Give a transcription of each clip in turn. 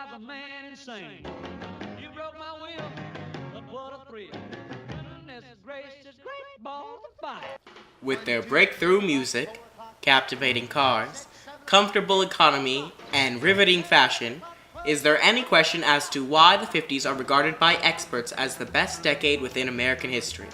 drives a man insane. You broke my will, but what a thrill. Goodness gracious, great balls of fire. With their breakthrough music, captivating cars, comfortable economy, and riveting fashion, is there any question as to why the 50s are regarded by experts as the best decade within American history?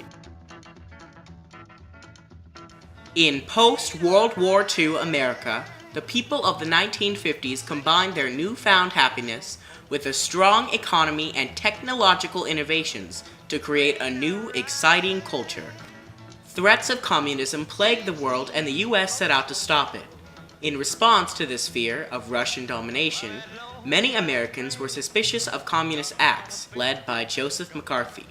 In post-World War II America, the people of the 1950s combined their newfound happiness with a strong economy and technological innovations to create a new, exciting culture. Threats of communism plagued the world, and the US set out to stop it. In response to this fear of Russian domination, many Americans were suspicious of communist acts led by Joseph McCarthy.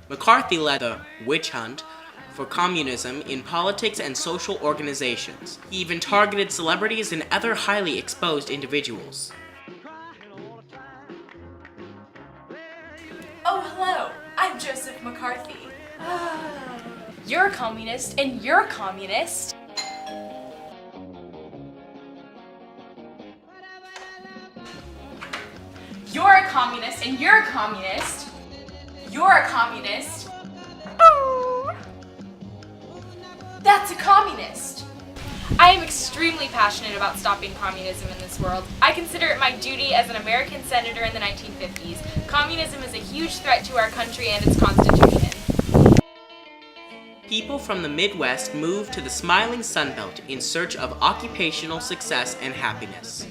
McCarthy led the witch hunt for communism in politics and social organizations. He even targeted celebrities and other highly exposed individuals. Oh, hello. I'm Joseph McCarthy. You're a communist, and you're a communist. You're a communist, and you're a communist. You're a communist. That's a communist. I am extremely passionate about stopping communism in this world. I consider it my duty as an American senator in the 1950s. Communism is a huge threat to our country and its constitution. People from the Midwest moved to the smiling Sunbelt in search of occupational success and happiness.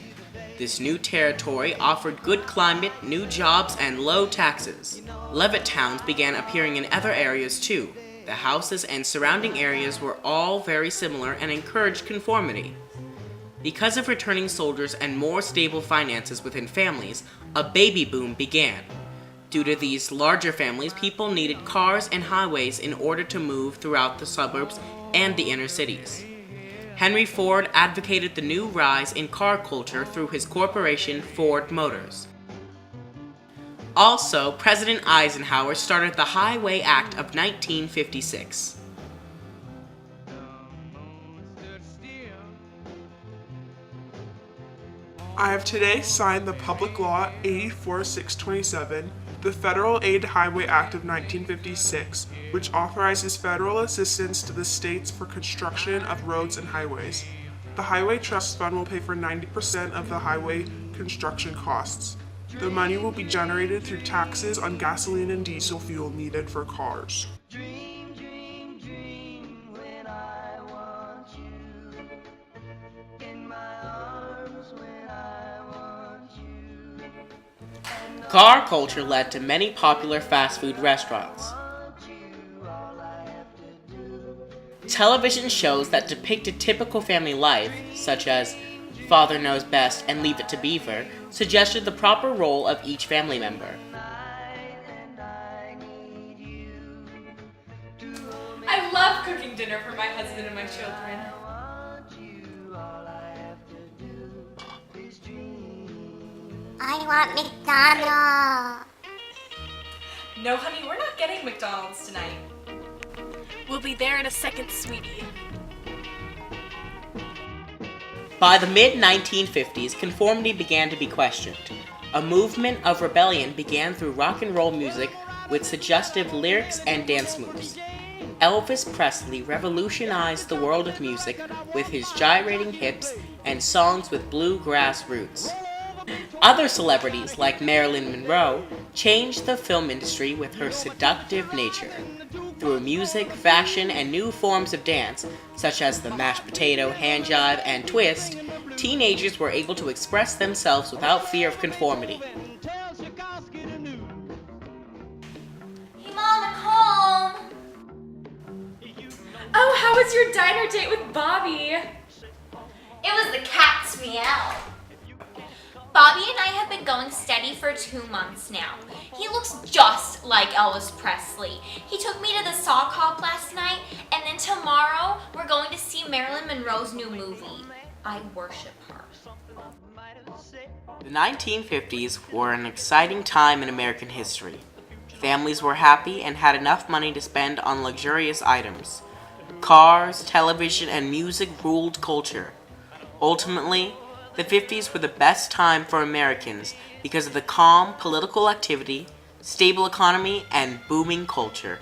This new territory offered good climate, new jobs, and low taxes. Levitt towns began appearing in other areas too. The houses and surrounding areas were all very similar and encouraged conformity. Because of returning soldiers and more stable finances within families, a baby boom began. Due to these larger families, people needed cars and highways in order to move throughout the suburbs and the inner cities. Henry Ford advocated the new rise in car culture through his corporation Ford Motors. Also, President Eisenhower started the Highway Act of 1956. I have today signed the Public Law 84627, the Federal Aid Highway Act of 1956, which authorizes federal assistance to the states for construction of roads and highways. The Highway Trust Fund will pay for 90% of the highway construction costs. The money will be generated through taxes on gasoline and diesel fuel needed for cars. Dream, dream, dream when I want you. In my arms when I want you. Car culture led to many popular fast food restaurants. Television shows that depicted typical family life, such as Father Knows Best and Leave It to Beaver, suggested the proper role of each family member. I love cooking dinner for my husband and my children. I want McDonald's. No, honey, we're not getting McDonald's tonight. We'll be there in a second, sweetie. By the mid-1950s, conformity began to be questioned. A movement of rebellion began through rock and roll music with suggestive lyrics and dance moves. Elvis Presley revolutionized the world of music with his gyrating hips and songs with bluegrass roots. Other celebrities, like Marilyn Monroe, changed the film industry with her seductive nature. Through music, fashion, and new forms of dance, such as the mashed potato, hand jive, and twist, teenagers were able to express themselves without fear of conformity. Hey Mom, I'm home. Oh, how was your diner date with Bobby? It was the cat's meow. Bobby and I have been going steady for 2 months now. He looks just like Elvis Presley. He took me to the sock hop last night, and then tomorrow we're going to see Marilyn Monroe's new movie. I worship her. The 1950s were an exciting time in American history. Families were happy and had enough money to spend on luxurious items. Cars, television, and music ruled culture. Ultimately, the 50s were the best time for Americans because of the calm political activity, stable economy, and booming culture.